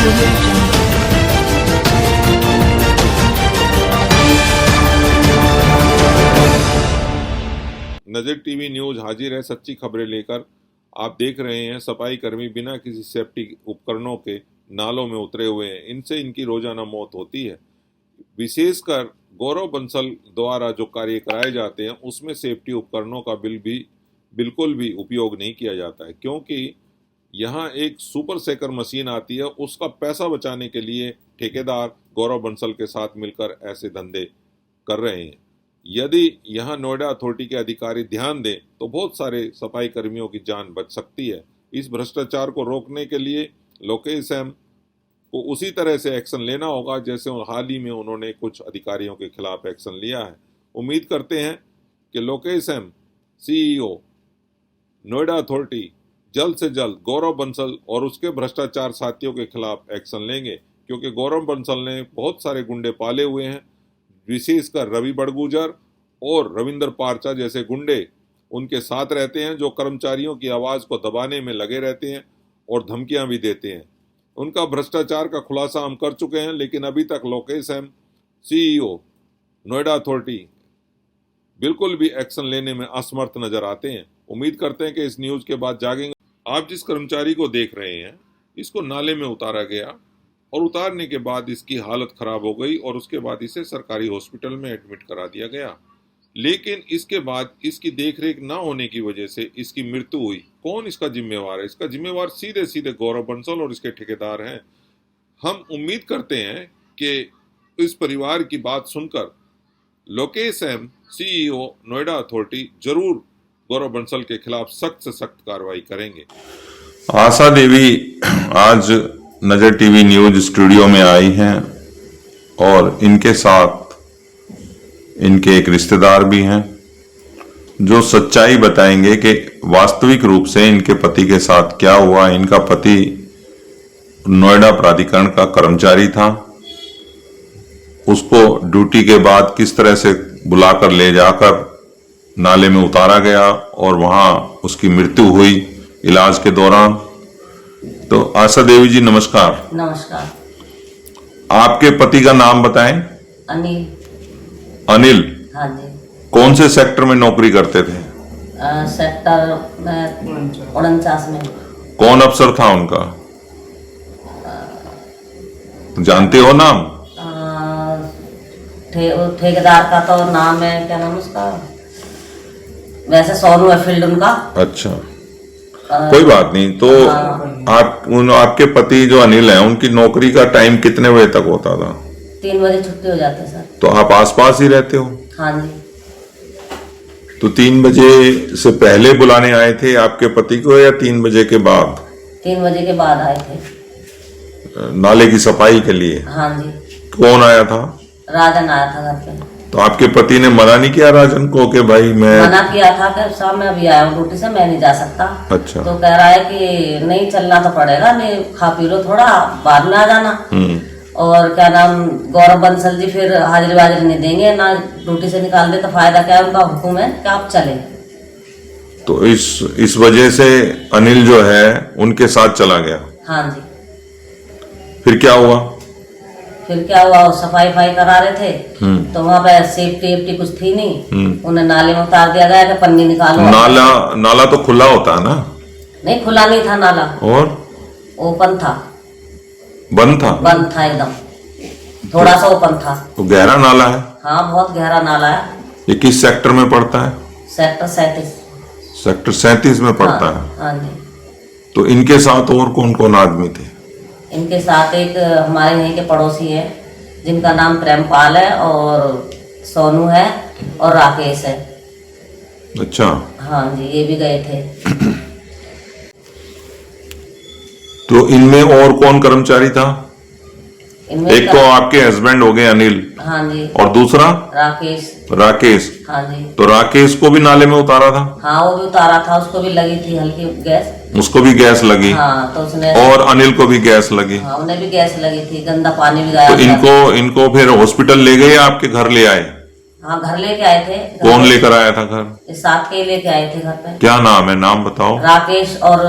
audio jungle. नजर TV news हाजिर है सच्ची खबरें लेकर। आप देख रहे हैं सफाई कर्मी बिना किसी सेफ्टी उपकरणों के नालों में उतरे हुए हैं। इनसे इनकी रोजाना मौत होती है। विशेषकर गौरव बंसल द्वारा जो कार्य कराए जाते हैं उसमें सेफ्टी उपकरणों का बिल्कुल भी उपयोग नहीं किया जाता है, क्योंकि यहाँ एक सुपर सेकर मशीन आती है। उसका पैसा बचाने के लिए ठेकेदार गौरव बंसल के साथ मिलकर ऐसे धंधे कर रहे हैं। यदि यहाँ नोएडा अथॉरिटी के अधिकारी ध्यान दें तो बहुत सारे सफाई कर्मियों की जान बच सकती है। इस भ्रष्टाचार को रोकने के लिए लोकेश एम को उसी तरह से एक्शन लेना होगा जैसे हाल ही में उन्होंने कुछ अधिकारियों के खिलाफ एक्शन लिया है। उम्मीद करते हैं कि Lokesh M CEO Noida authority जल्द से जल्द गौरव बंसल और उसके भ्रष्टाचार साथियों के खिलाफ एक्शन लेंगे, क्योंकि गौरव बंसल ने बहुत सारे गुंडे पाले हुए हैं। विशेषकर रवि बड़गुजर और रविंदर पारचा जैसे गुंडे उनके साथ रहते हैं, जो कर्मचारियों की आवाज़ को दबाने में लगे रहते हैं और धमकियां भी देते हैं। उनका भ्रष्टाचार का खुलासा हम कर चुके हैं, लेकिन अभी तक Lokesh M CEO Noida authority बिल्कुल भी एक्शन लेने में असमर्थ नजर आते हैं। उम्मीद करते हैं कि इस न्यूज़ के बाद जागेंगे। आप जिस कर्मचारी को देख रहे हैं, इसको नाले में उतारा गया और उतारने के बाद इसकी हालत खराब हो गई और उसके बाद इसे सरकारी हॉस्पिटल में एडमिट करा दिया गया। लेकिन इसके बाद इसकी देखरेख ना होने की वजह से इसकी मृत्यु हुई। कौन इसका जिम्मेवार है? इसका जिम्मेवार सीधे सीधे गौरव बंसल और इसके ठेकेदार हैं। हम उम्मीद करते हैं कि इस परिवार की बात सुनकर Lokesh M CEO Noida authority जरूर गौरव बंसल के खिलाफ सख्त से सख्त कार्रवाई करेंगे। आशा देवी आज नजर टीवी न्यूज स्टूडियो में आई हैं और इनके साथ इनके एक रिश्तेदार भी हैं जो सच्चाई बताएंगे कि वास्तविक रूप से इनके पति के साथ क्या हुआ। इनका पति नोएडा प्राधिकरण का कर्मचारी था, उसको ड्यूटी के बाद किस तरह से बुलाकर ले जाकर नाले में उतारा गया और वहां उसकी मृत्यु हुई इलाज के दौरान। तो आशा देवी जी नमस्कार। नमस्कार। आपके पति का नाम बताएं। अनिल। अनिल। हाँ जी। कौन से सेक्टर में नौकरी करते थे? सेक्टर में 49 में। कौन अफसर था उनका? जानते हो नाम? ठेकेदार का तो नाम है, क्या नाम उसका, वैसे सोनू है फील्ड उनका। अच्छा, कोई बात नहीं। तो आपके पति जो अनिल हैं उनकी नौकरी का टाइम कितने बजे तक होता था? 3 बजे छुट्टी हो जाती है सर। तो आप आसपास ही रहते हो? हाँ जी। तो 3 बजे से पहले बुलाने आए थे आपके पति को या 3 बजे के बाद? 3 बजे के बाद आए थे नाले की सफाई के लिए। हाँ जी। कौन आया था? राजन आया था घर पे। तो आपके पति ने मना नहीं किया राजन को कि भाई मैं? मना किया था कि साहब मैं अभी आया हूँ ड्यूटी से, मैं नहीं जा सकता। अच्छा। तो कह रहा है कि नहीं चलना तो पड़ेगा, नहीं खा पी लो थोड़ा, बाद में आ जाना। और क्या नाम, गौरव बंसल जी फिर हाजिरी वाजिरी नहीं देंगे ना, ड्यूटी से निकाल दे तो फायदा क्या है, उनका हुक्म है कि आप चले। तो इस वजह से अनिल जो है उनके साथ चला गया। हाँ जी। फिर क्या हुआ? वो सफाई करा रहे थे तो वहाँ पे सेफ्टी कुछ थी नहीं, उन्हें नाले में उतार दिया गया कि पन्नी निकालो। नाला तो खुला होता है ना? नहीं, खुला नहीं था नाला, और ओपन था। बंद था एकदम, थोड़ा सा ओपन था। तो गहरा नाला है? हाँ, बहुत गहरा नाला है। ये किस सेक्टर में पड़ता है? सेक्टर 37। सेक्टर 37 में पड़ता है। हाँ जी। तो इनके साथ और कौन कौन आदमी थे? इनके साथ एक हमारे यहीं के पड़ोसी है जिनका नाम प्रेमपाल है, और सोनू है और राकेश है। अच्छा। हाँ जी, ये भी गए थे। तो इनमें और कौन कर्मचारी था? एक तो आपके हस्बैंड हो गए अनिल। हाँ जी। और दूसरा? राकेश। हाँ जी। तो राकेश को भी नाले में उतारा था? हाँ, वो भी उतारा था, उसको भी लगी थी हल्की गैस। उसको भी गैस लगी? हाँ, तो उसने। और अनिल को भी गैस लगी? हाँ, उन्हें भी गैस लगी थी, गंदा पानी भी गाया। तो इनको फिर हॉस्पिटल ले गए या आपके घर ले आए? हाँ, घर लेके आए थे। कौन लेकर आया था घर? साथ के लेके आए थे घर पे। क्या नाम है, नाम बताओ। राकेश और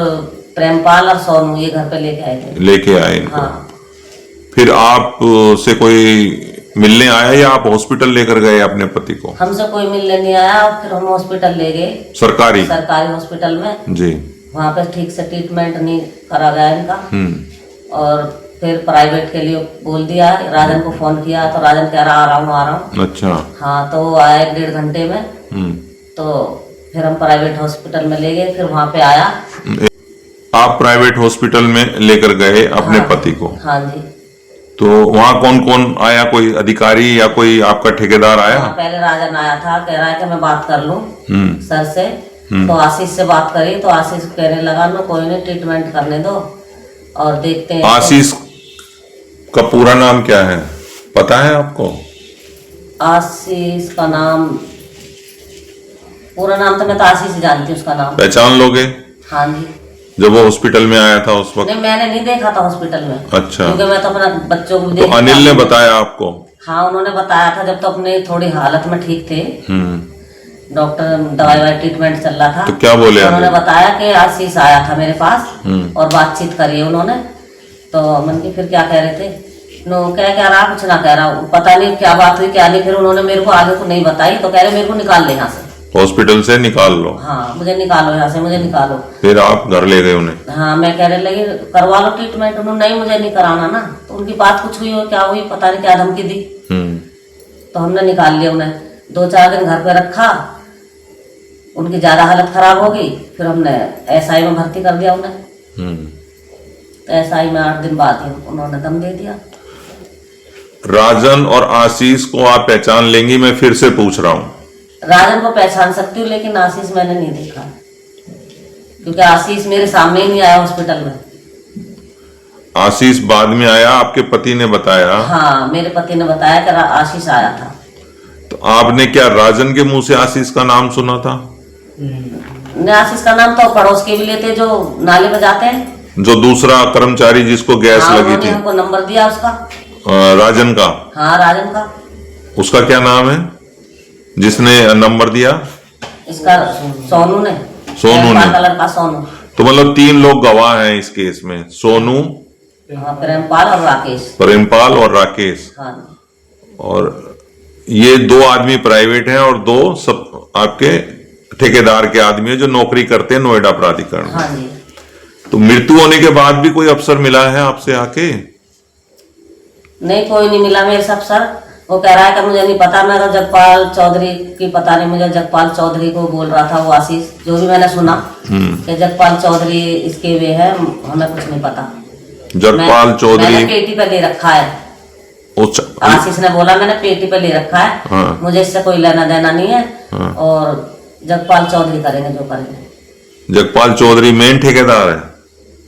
प्रेमपाल और सोनू, ये घर पे लेके आए थे। लेके आए इनको। हाँ। फिर आप से कोई मिलने आया या आप हॉस्पिटल लेकर गए अपने पति को? हमसे कोई मिलने नहीं आया और फिर हम हॉस्पिटल ले गए, सरकारी हॉस्पिटल में जी। वहाँ पे ठीक से ट्रीटमेंट नहीं करा गया इनका। और फिर प्राइवेट के लिए बोल दिया, राजन को फोन किया तो राजन कह रहा आ रहा हूँ। अच्छा। हाँ, तो वो आया 1.5 घंटे में। तो फिर हम प्राइवेट हॉस्पिटल में ले गए, फिर वहाँ पे आया। आप प्राइवेट हॉस्पिटल में लेकर गए अपने पति को? हाँ जी। तो वहाँ कौन कौन आया, कोई अधिकारी या कोई आपका ठेकेदार आया? पहले राजन आया था, कह रहा है कि मैं बात कर लूँ सर से। तो आशीष से बात करी तो आशीष कहने लगा नो कोई नहीं, ट्रीटमेंट करने दो और देखते हैं। आशीष का पूरा नाम क्या है पता है आपको? आशीष का नाम, पूरा नाम तो मैं तो आशीष ही जानती हूँ, उसका नाम पहचान लोगे? हाँ जी। जब वो हॉस्पिटल में आया था उस वक्त? नहीं, मैंने नहीं देखा था हॉस्पिटल में। अच्छा। क्योंकि मैं तो अपना बच्चों को तो अनिल ने बताया आपको? हाँ, उन्होंने बताया था जब तो अपने थोड़ी हालत में ठीक थे, डॉक्टर दवाई ट्रीटमेंट चल रहा था। तो क्या बोले? उन्होंने बताया कि आशीष आया था मेरे पास और बातचीत करी उन्होंने। तो मन की फिर क्या कह रहे थे, नो क्या रहा, कुछ ना कह रहा, पता नहीं क्या बात हुई क्या नहीं। फिर उन्होंने मेरे को आगे को नहीं बताई, तो कह रहे मेरे को निकाल ले यहाँ से, हॉस्पिटल से निकाल लो। हाँ, मुझे निकालो यहाँ से, मुझे निकालो। फिर आप घर ले गए उन्हें? हाँ, मैं कह रहे लगी करवा लो ट्रीटमेंट। उन्होंने नहीं, मुझे नहीं कराना ना। तो उनकी बात कुछ हुई हो क्या हुई पता नहीं, क्या धमकी दी। तो हमने निकाल लिया उन्हें। 2-4 दिन घर पे रखा, उनकी ज्यादा हालत खराब हो गई, फिर हमने एसआई में भर्ती कर दिया उन्हें। तो एसआई में 8 दिन बाद ही उन्होंने दम दे दिया। राजन और आशीष को आप पहचान लेंगी? मैं फिर से पूछ रहा हूँ। राजन को पहचान सकती हूँ, लेकिन आशीष मैंने नहीं देखा, क्योंकि आशीष मेरे सामने ही नहीं आया हॉस्पिटल में। आशीष बाद में आया, आपके पति ने बताया? हाँ, मेरे पति ने बताया कि आशीष आया था। तो आपने क्या राजन के मुंह से आशीष का नाम सुना था? नहीं, आशीष का नाम तो पड़ोस के भी लेते जो नाले में जाते हैं। जो दूसरा कर्मचारी जिसको गैस लगी थी, हमको नंबर दिया उसका। राजन का? हाँ, राजन का। उसका क्या नाम है जिसने नंबर दिया? इसका सोनू ने। कलर का सोनू। तो मतलब 3 लोग गवाह हैं इस केस में, सोनू, प्रेमपाल और राकेश। प्रेमपाल और राकेश। हाँ। और ये 2 आदमी प्राइवेट हैं और 2 सब आपके ठेकेदार के आदमी है जो नौकरी करते हैं नोएडा प्राधिकरण। हाँ जी। तो मृत्यु होने के बाद भी कोई अफसर मिला है आपसे आके? नहीं, कोई नहीं मिला मेरे से अफसर। वो कह रहा है कि मुझे नहीं पता, मैं तो जगपाल चौधरी की, पता नहीं मुझे जगपाल चौधरी को बोल रहा था वो आशीष, जो भी मैंने सुना कि जगपाल चौधरी इसके वे है, हमें कुछ नहीं पता। जगपाल चौधरी मैंने पेटी पे ले रखा है, आशीष ने बोला, मैंने पेटी पे ले रखा है। हाँ। मुझे इससे कोई लेना देना नहीं है। हाँ। और जगपाल चौधरी करेंगे जो करेंगे। जगपाल चौधरी मेन ठेकेदार है?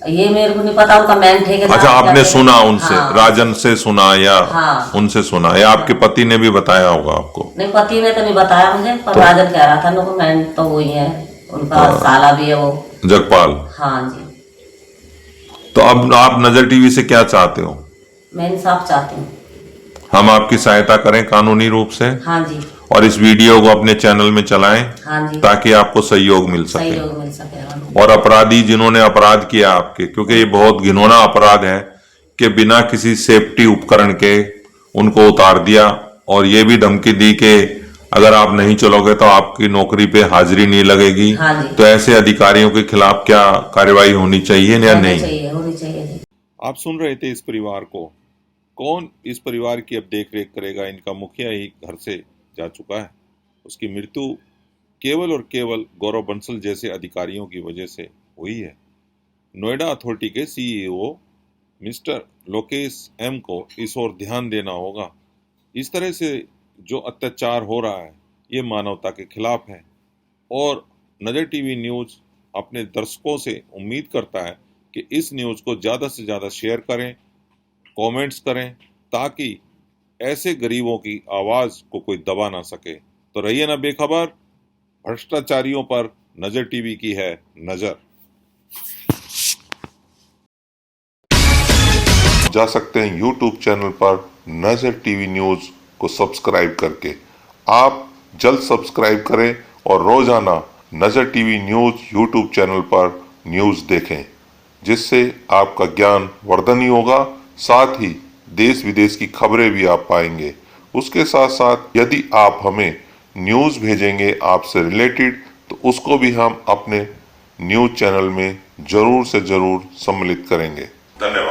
ये मेरे को नहीं पता उनका मेन ठेकेदार। अच्छा, आपने सुना उनसे? हाँ। राजन से सुना या हाँ। उनसे सुना या आपके पति ने भी बताया होगा आपको? नहीं, पति ने तो नहीं बताया मुझे, पर तो राजन कह रहा था ना, मेन तो वही है, उनका हाँ। साला भी है वो, जगपाल। हाँ जी। तो अब आप नजर टीवी से क्या चाहते हो? मैं इंसाफ चाहती हूँ। हम आपकी सहायता करें कानूनी रूप से? हाँ जी। और इस वीडियो को अपने चैनल में चलाएं। हाँ जी। ताकि आपको सहयोग मिल सके। सहयोग मिल सके। और अपराधी जिन्होंने अपराध किया आपके, क्योंकि ये बहुत घिनौना अपराध है कि बिना किसी सेफ्टी उपकरण के उनको उतार दिया और ये भी धमकी दी कि अगर आप नहीं चलोगे तो आपकी नौकरी पे हाजिरी नहीं लगेगी। हाँ जी। तो ऐसे अधिकारियों के खिलाफ क्या कार्रवाई होनी चाहिए या नहीं? होनी चाहिए। आप सुन रहे थे इस परिवार को। कौन इस परिवार की अब देख रेख करेगा? इनका मुखिया ही घर से जा चुका है। उसकी मृत्यु केवल और केवल गौरव बंसल जैसे अधिकारियों की वजह से हुई है। नोएडा अथॉरिटी के सीईओ मिस्टर लोकेश एम को इस ओर ध्यान देना होगा। इस तरह से जो अत्याचार हो रहा है ये मानवता के खिलाफ है। और नजर टीवी न्यूज़ अपने दर्शकों से उम्मीद करता है कि इस न्यूज़ को ज़्यादा से ज़्यादा शेयर करें, कमेंट्स करें, ताकि ऐसे गरीबों की आवाज़ को कोई दबा ना सके। तो रहिए ना बेखबर, भ्रष्टाचारियों पर नजर टीवी की है नजर। जा सकते हैं YouTube चैनल पर नजर टीवी न्यूज़ को सब्सक्राइब करके। आप जल्द सब्सक्राइब करें और रोजाना नजर टीवी न्यूज़ YouTube चैनल पर न्यूज़ देखें, जिससे आपका ज्ञान वर्धन ही होगा, साथ ही देश विदेश की खबरें भी आप पाएंगे। उसके साथ साथ यदि आप हमें न्यूज़ भेजेंगे आपसे रिलेटेड, तो उसको भी हम अपने न्यूज़ चैनल में जरूर से जरूर सम्मिलित करेंगे। धन्यवाद।